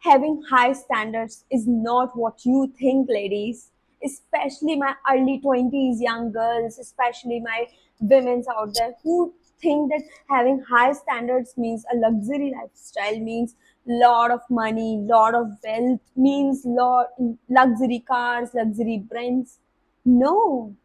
Having high standards is not what you think, ladies. Especially my early 20s young girls, especially my women's out there who think that having high standards means a luxury lifestyle, means lot of money, lot of wealth, means lot luxury cars, luxury brands. No,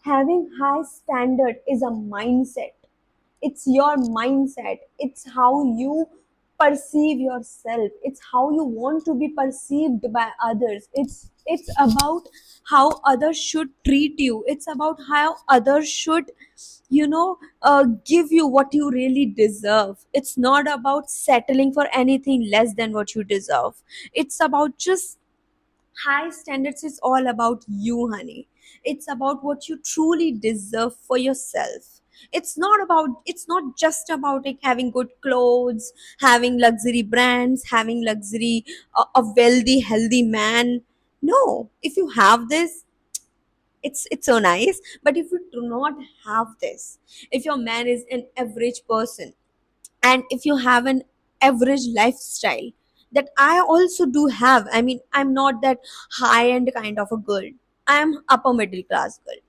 having high standard is a mindset. It's your mindset. It's how you perceive yourself. It's how you want to be perceived by others. It's about how others should treat you. It's about how others should give you what you really deserve. It's not about settling for anything less than what you deserve. It's about just high standards is all about you, honey. It's about what you truly deserve for yourself. It's not just about like having good clothes, having luxury brands, having luxury, a wealthy healthy man. No, if you have this, it's so nice. But if you do not have this, if your man is an average person, and if you have an average lifestyle that I also do have, I mean, I'm not that high end kind of a girl, I'm upper middle class girl,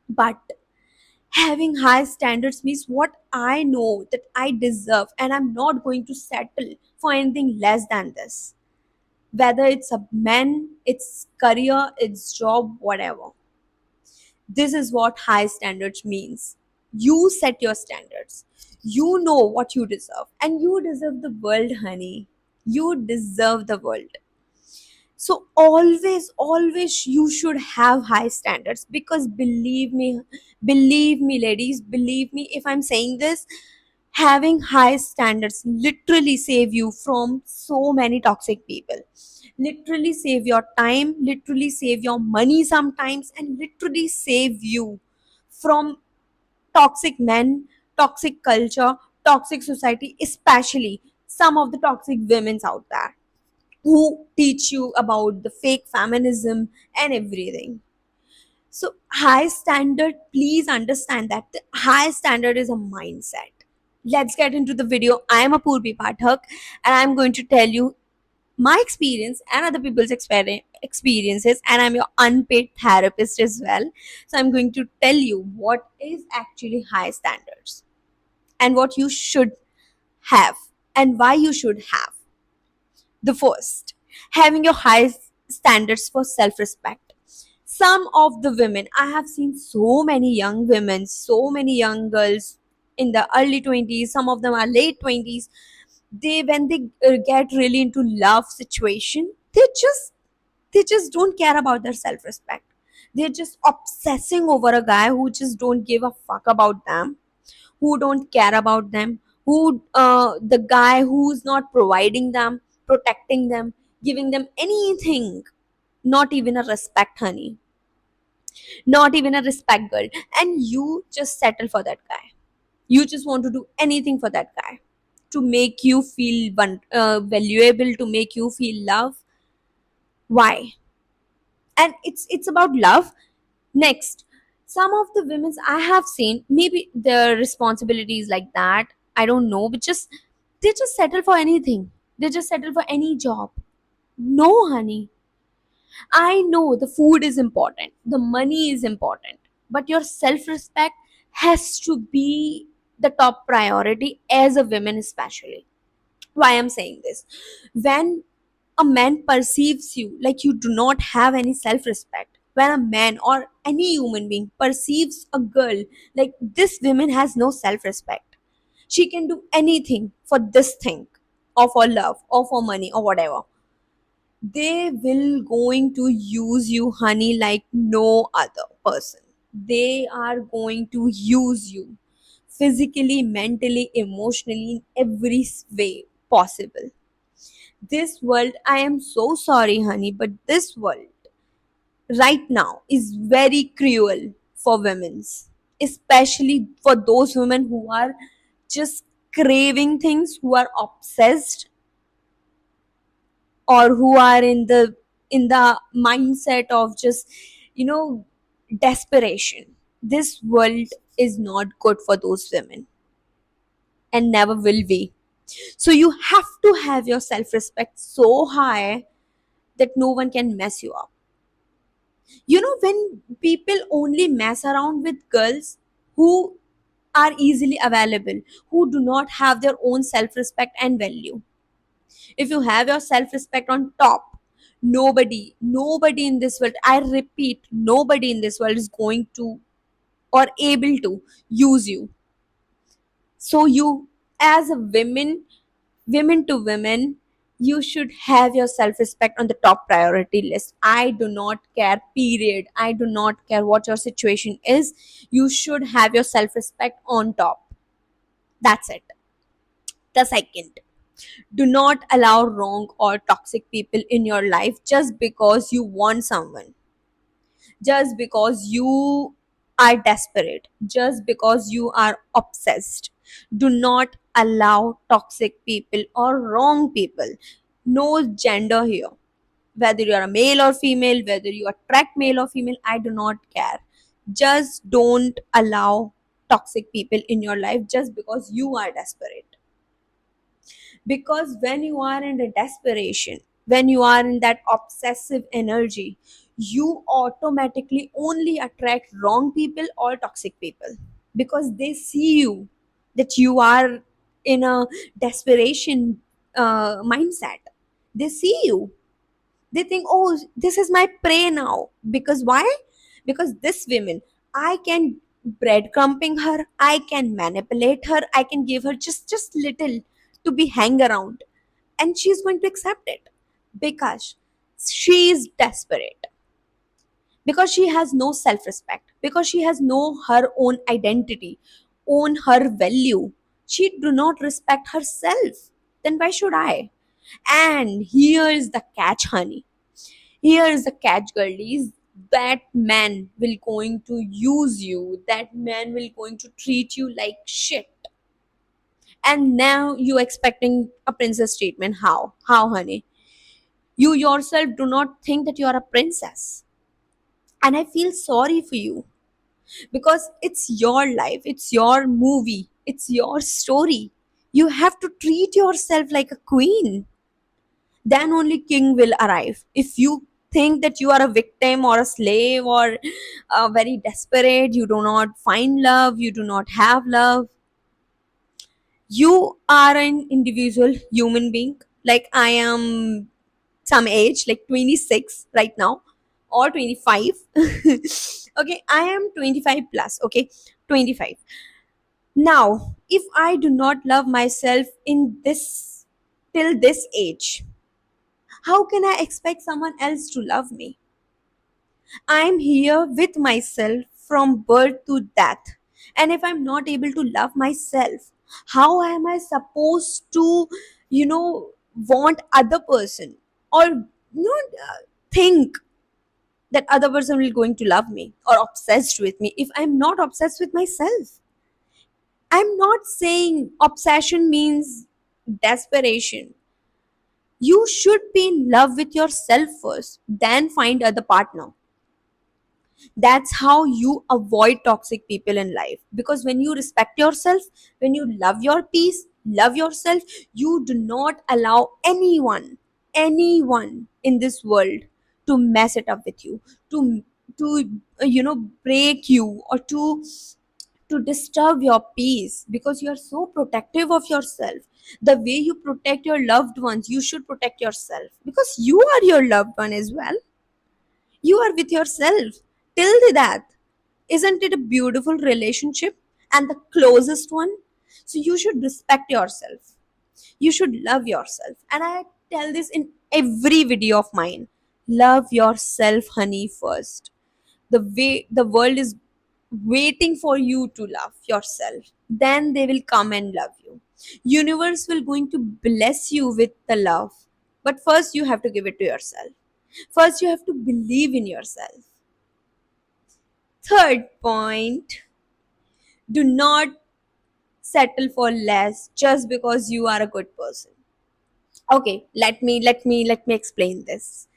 but having high standards means what I know that I deserve, and I'm not going to settle for anything less than this, whether it's a man, it's career, it's job, whatever. This is what high standards means. You set your standards. You know what you deserve. And you deserve the world, honey. You deserve the world. So always you should have high standards, because believe me, ladies, believe me if I'm saying this, having high standards literally save you from so many toxic people, literally save your time, literally save your money sometimes, and literally save you from toxic men, toxic culture, toxic society, especially some of the toxic women's out there who teach you about the fake feminism and everything. So, high standard, please understand that the high standard is a mindset. Let's get into the video. I am a Purvi Pathak, and I'm going to tell you my experience and other people's experiences, and I'm your unpaid therapist as well. So, I'm going to tell you what is actually high standards and what you should have and why you should have. The first, having your high standards for self respect. Some of the women, I have seen so many young women, so many young girls in the early 20s, some of them are late 20s. They, when they get really into love situation, they just don't care about their self respect. They're just obsessing over a guy who just don't give a fuck about them, who don't care about them, who the guy who's not providing them, protecting them, giving them anything, not even a respect, honey, not even a respect, girl. And you just settle for that guy. You just want to do anything for that guy to make you feel valuable, to make you feel love. Why? And it's about love. Next, some of the women's I have seen, maybe their responsibilities like that, I don't know, but just they just settle for anything. They just settle for any job. No, honey. I know the food is important, the money is important, but your self-respect has to be the top priority as a woman, especially. Why I'm saying this? When a man perceives you like you do not have any self respect, when a man or any human being perceives a girl like this woman has no self respect, she can do anything for this thing, or for love, or for money, or whatever, they will going to use you, honey, like no other person. They are going to use you physically, mentally, emotionally, in every way possible. This world, I am so sorry, honey, but this world right now is very cruel for women's, especially for those women who are just craving things, who are obsessed, or who are in the mindset of just you know desperation. This world is not good for those women, and never will be. So you have to have your self respect so high that no one can mess you up. You know, when people only mess around with girls who are easily available, who do not have their own self respect and value. If you have your self respect on top, nobody in this world, I repeat, nobody in this world is going to or able to use you. So you, as a women to women, you should have your self respect on the top priority list. I do not care, period. I do not care what your situation is. You should have your self respect on top. That's it. The second, do not allow wrong or toxic people in your life just because you want someone, just because you are desperate, just because you are obsessed. Do not allow toxic people or wrong people. No gender here. Whether you are a male or female, whether you attract male or female, I do not care. Just don't allow toxic people in your life just because you are desperate. Because when you are in the desperation, when you are in that obsessive energy, you automatically only attract wrong people or toxic people, because they see you that you are in a desperation mindset. They see you, they think, oh, this is my prey now. Because why? Because this woman, I can breadcrumbing her, I can manipulate her, I can give her just little to be hang around, and she's going to accept it because she is desperate, because she has no self respect, because she has no her own identity, own her value. She do not respect herself. Then why should I? And here is the catch, honey. Here is the catch, girlies. That man will going to use you. That man will going to treat you like shit. And now you expecting a princess treatment. How, honey? You yourself do not think that you are a princess. And I feel sorry for you, because it's your life, it's your movie, it's your story. You have to treat yourself like a queen. Then only king will arrive. If you think that you are a victim or a slave or very desperate, you do not find love, you do not have love, you are an individual human being. Like I am some age, like 26 right now, or 25. Okay, I am 25 plus. Okay, 25. Now if I do not love myself in this, till this age, how can I expect someone else to love me? I'm here with myself from birth to death. And if I'm not able to love myself, how am I supposed to, want other person, or think that other person will going to love me or obsessed with me if I'm not obsessed with myself? I'm not saying obsession means desperation. You should be in love with yourself first, then find other partner. That's how you avoid toxic people in life, because when you respect yourself, when you love your peace, love yourself, you do not allow anyone in this world to mess it up with you, to break you, or to disturb your peace, because you are so protective of yourself. The way you protect your loved ones, you should protect yourself, because you are your loved one as well. You are with yourself till the death. Isn't it a beautiful relationship, and the closest one? So you should respect yourself. You should love yourself. And I tell this in every video of mine. Love yourself, honey, first. The world is waiting for you to love yourself. Then they will come and love you. Universe will going to bless you with the love. But first you have to give it to yourself. First you have to believe in yourself. Third point, do not settle for less just because you are a good person. Okay, let me explain this.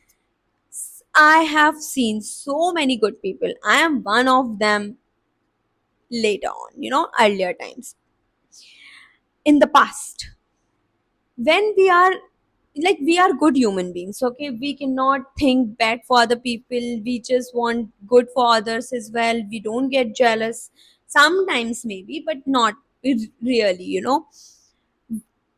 I have seen so many good people. I am one of them later on, earlier times. In the past, when we are, like, we are good human beings, okay, we cannot think bad for other people, we just want good for others as well, we don't get jealous sometimes maybe, but not really,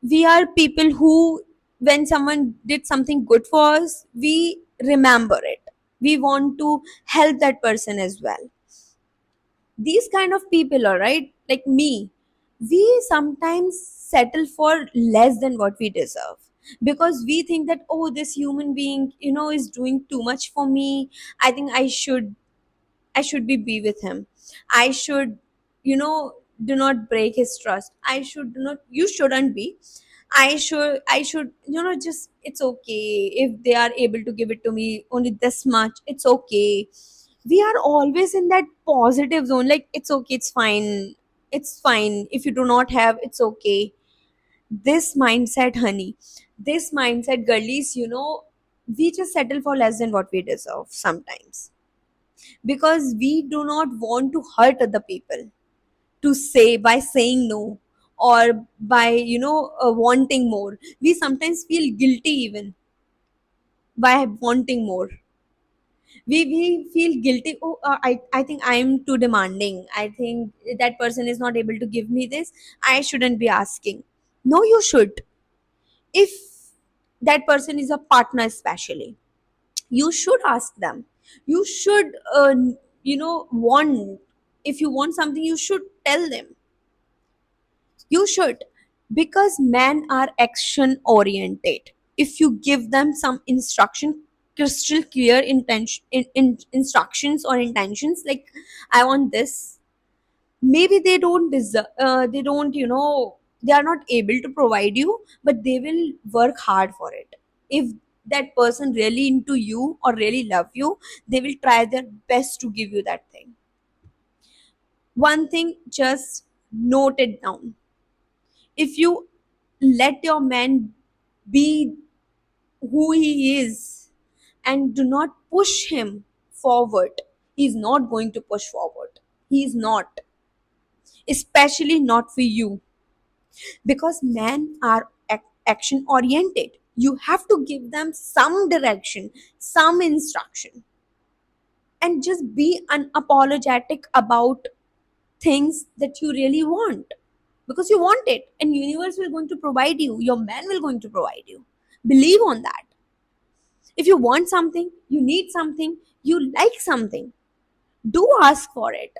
we are people who, when someone did something good for us, we remember it, we want to help that person as well. These kind of people, all right, like me, we sometimes settle for less than what we deserve, because we think that, oh, this human being, is doing too much for me. I think I should be with him. I should, do not break his trust. I should do not, you shouldn't be. I should, just, it's okay if they are able to give it to me only this much. It's okay. We are always in that positive zone. Like, it's okay, it's fine. It's fine. If you do not have, it's okay. This mindset, honey, this mindset, girlies, we just settle for less than what we deserve sometimes, because we do not want to hurt other people, to say by saying no, or by, wanting more. We sometimes feel guilty even by wanting more. We feel guilty. Oh, I think I'm too demanding. I think that person is not able to give me this. I shouldn't be asking. No, you should. If that person is a partner, especially, you should ask them. You should, want. If you want something, you should tell them. You should, because men are action oriented. If you give them some instruction, crystal clear intention, instructions or intentions, like, I want this, maybe they don't deserve, they don't, they are not able to provide you, but they will work hard for it. If that person really into you or really love you, they will try their best to give you that thing. One thing, just note it down. If you let your man be who he is and do not push him forward, he's not going to push forward. He's not, especially not for you, because men are action oriented. You have to give them some direction, some instruction, and just be unapologetic about things that you really want, because you want it, and universe will going to provide you, your man will going to provide you. Believe on that. If you want something, you need something, you like something, do ask for it.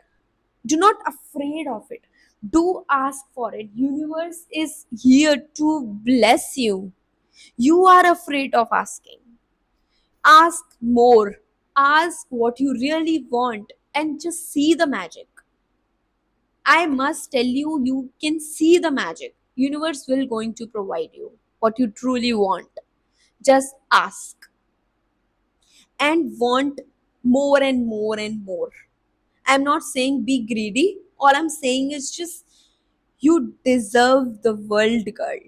Do not afraid of it. Do ask for it. Universe is here to bless you. You are afraid of asking. Ask more. Ask what you really want and just see the magic. I must tell you, you can see the magic. Universe will going to provide you what you truly want. Just ask and want more and more and more. I'm not saying be greedy. All I'm saying is just, you deserve the world, girl.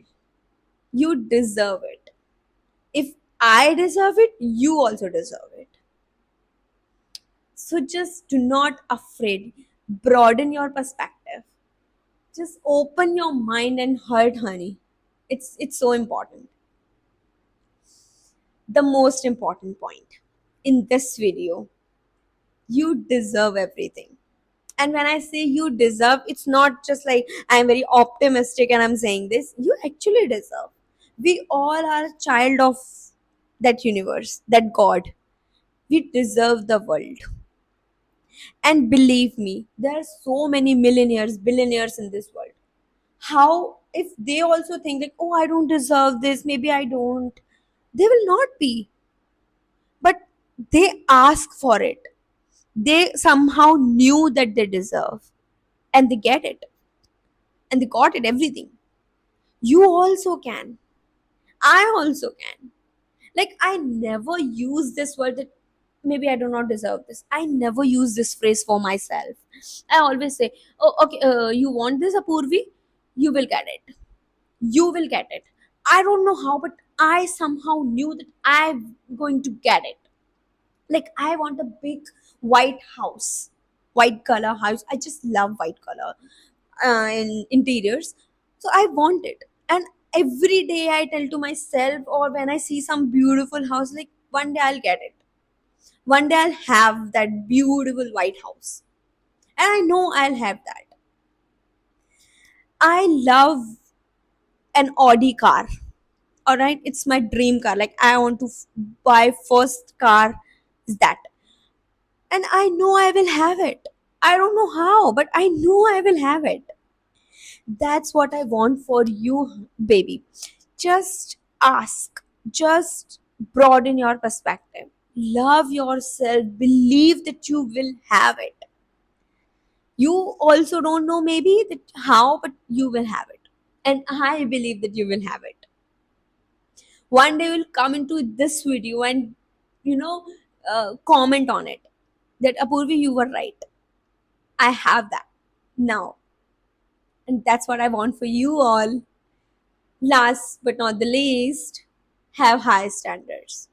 You deserve it. If I deserve it, you also deserve it. So just do not afraid. Broaden your perspective. Just open your mind and heart, honey. It's so important. The most important point in this video, you deserve everything. And when I say you deserve, it's not just like I'm very optimistic and I'm saying this. You actually deserve. We all are a child of that universe, that God. We deserve the world. And believe me, there are so many millionaires, billionaires in this world. How, if they also think like, oh, I don't deserve this, maybe I don't, they will not be. But they ask for it. They somehow knew that they deserve, and they get it, and they got it, everything. You also can. I also can. Like, I never use this word that maybe I do not deserve this. I never use this phrase for myself. I always say, oh, okay, you want this, Apurvi? You will get it. You will get it. I don't know how, but I somehow knew that I'm going to get it. Like, I want a big white house, white color house. I just love white color in interiors. So I want it. And Every day I tell to myself, or when I see some beautiful house, like one day I'll get it. One day I'll have that beautiful white house. And I know I'll have that. I love an Audi car. All right, it's my dream car. Like I want to buy first car is that. And I know I will have it. I don't know how, but I know I will have it. That's what I want for you, baby. Just ask. Just broaden your perspective. Love yourself. Believe that you will have it. You also don't know maybe that how, but you will have it. And I believe that you will have it. One day we'll come into this video and, you know, comment on it that Apurvi, you were right. I have that now. And that's what I want for you all. Last but not the least, have high standards.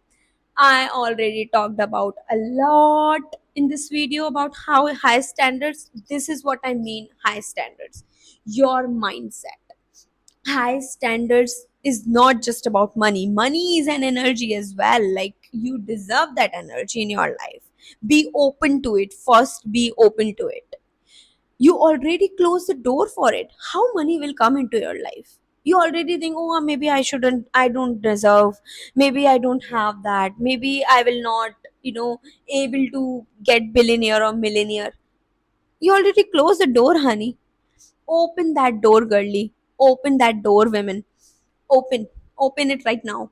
I already talked about a lot in this video about how high standards, this is what I mean high standards. Your mindset. High standards is not just about money. Money is an energy as well. Like you deserve that energy in your life. Be open to it. First, be open to it. You already close the door for it. How money will come into your life? You already think, oh, maybe I shouldn't, I don't deserve, maybe I don't have that, maybe I will not, able to get billionaire or millionaire. You already close the door, honey. Open that door, girly. Open that door, women. Open it right now.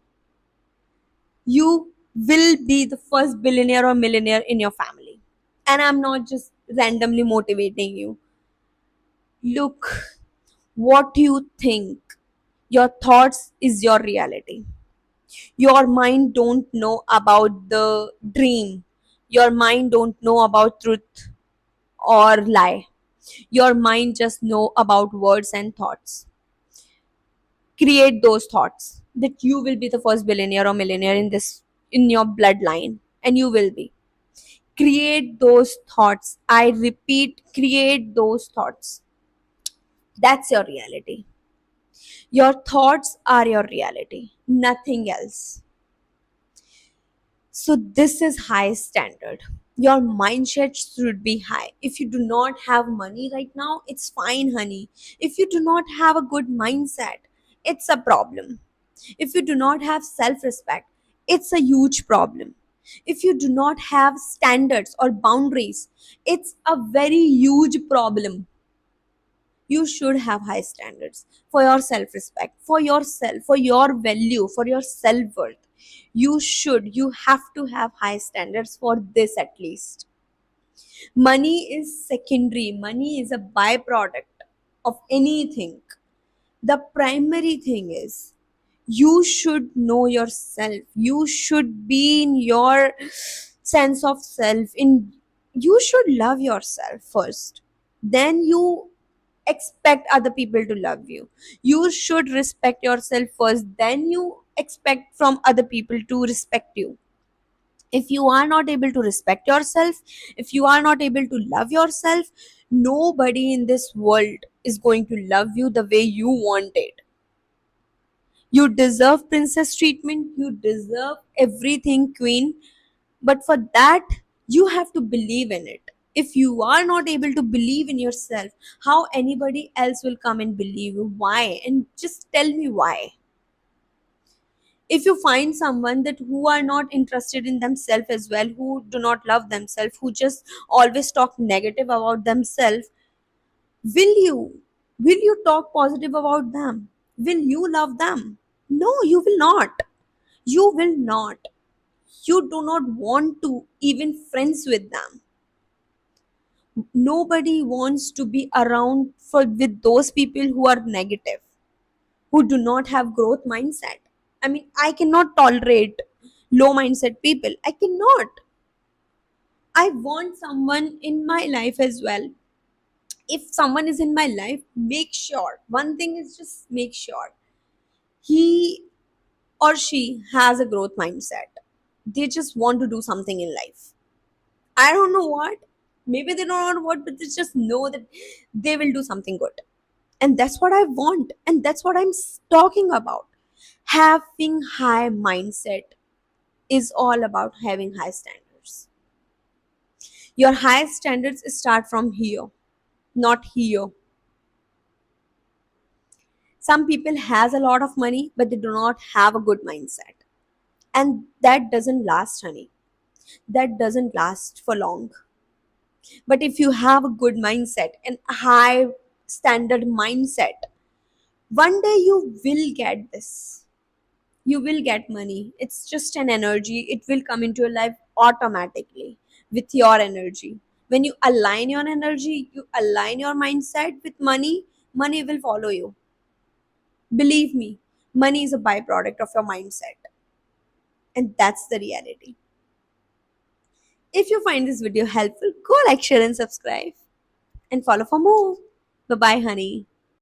You will be the first billionaire or millionaire in your family. And I'm not just randomly motivating you. Look, what you think, your thoughts is your reality. Your mind don't know about the dream. Your mind don't know about truth or lie. Your mind just know about words and thoughts. Create those thoughts that you will be the first billionaire or millionaire in this, in your bloodline, and you will be. Create those thoughts. I repeat, create those thoughts. That's your reality. Your thoughts are your reality, nothing else. So, this is high standard. Your mindset should be high. If you do not have money right now, it's fine, honey. If you do not have a good mindset, it's a problem. If you do not have self respect, it's a huge problem. If you do not have standards or boundaries, it's a very huge problem. You should have high standards for your self respect, for yourself, for your value, for your self worth. You have to have high standards for this at least. Money is secondary, money is a byproduct of anything. The primary thing is you should know yourself. You should be in your sense of self. In you should love yourself first. Then you expect other people to love you. You should respect yourself first. Then you expect from other people to respect you. If you are not able to respect yourself, if you are not able to love yourself, nobody in this world is going to love you the way you want it. You deserve princess treatment, you deserve everything, queen. But for that, you have to believe in it. If you are not able to believe in yourself, how anybody else will come and believe you? Why? And just tell me why. If you find someone that who are not interested in themselves as well, who do not love themselves, who just always talk negative about themselves, will you? Will you talk positive about them? Will you love them? No, you will not. You will not. You do not want to even friends with them. Nobody wants to be around for with those people who are negative, who do not have growth mindset. I mean, I cannot tolerate low mindset people. I cannot. I want someone in my life as well. If someone is in my life, make sure, one thing is, just make sure he or she has a growth mindset. They just want to do something in life. I don't know what. Maybe they don't know what, but they just know that they will do something good. And that's what I want. And that's what I'm talking about. Having high mindset is all about having high standards. Your high standards start from here, not here. Some people has a lot of money, but they do not have a good mindset. And that doesn't last, honey. That doesn't last for long. But if you have a good mindset and a high standard mindset, one day you will get this. You will get money. It's just an energy. It will come into your life automatically with your energy. When you align your energy, you align your mindset with money, money will follow you. Believe me, money is a byproduct of your mindset. And that's the reality. If you find this video helpful, go like, share, and subscribe. And follow for more. Bye bye, honey.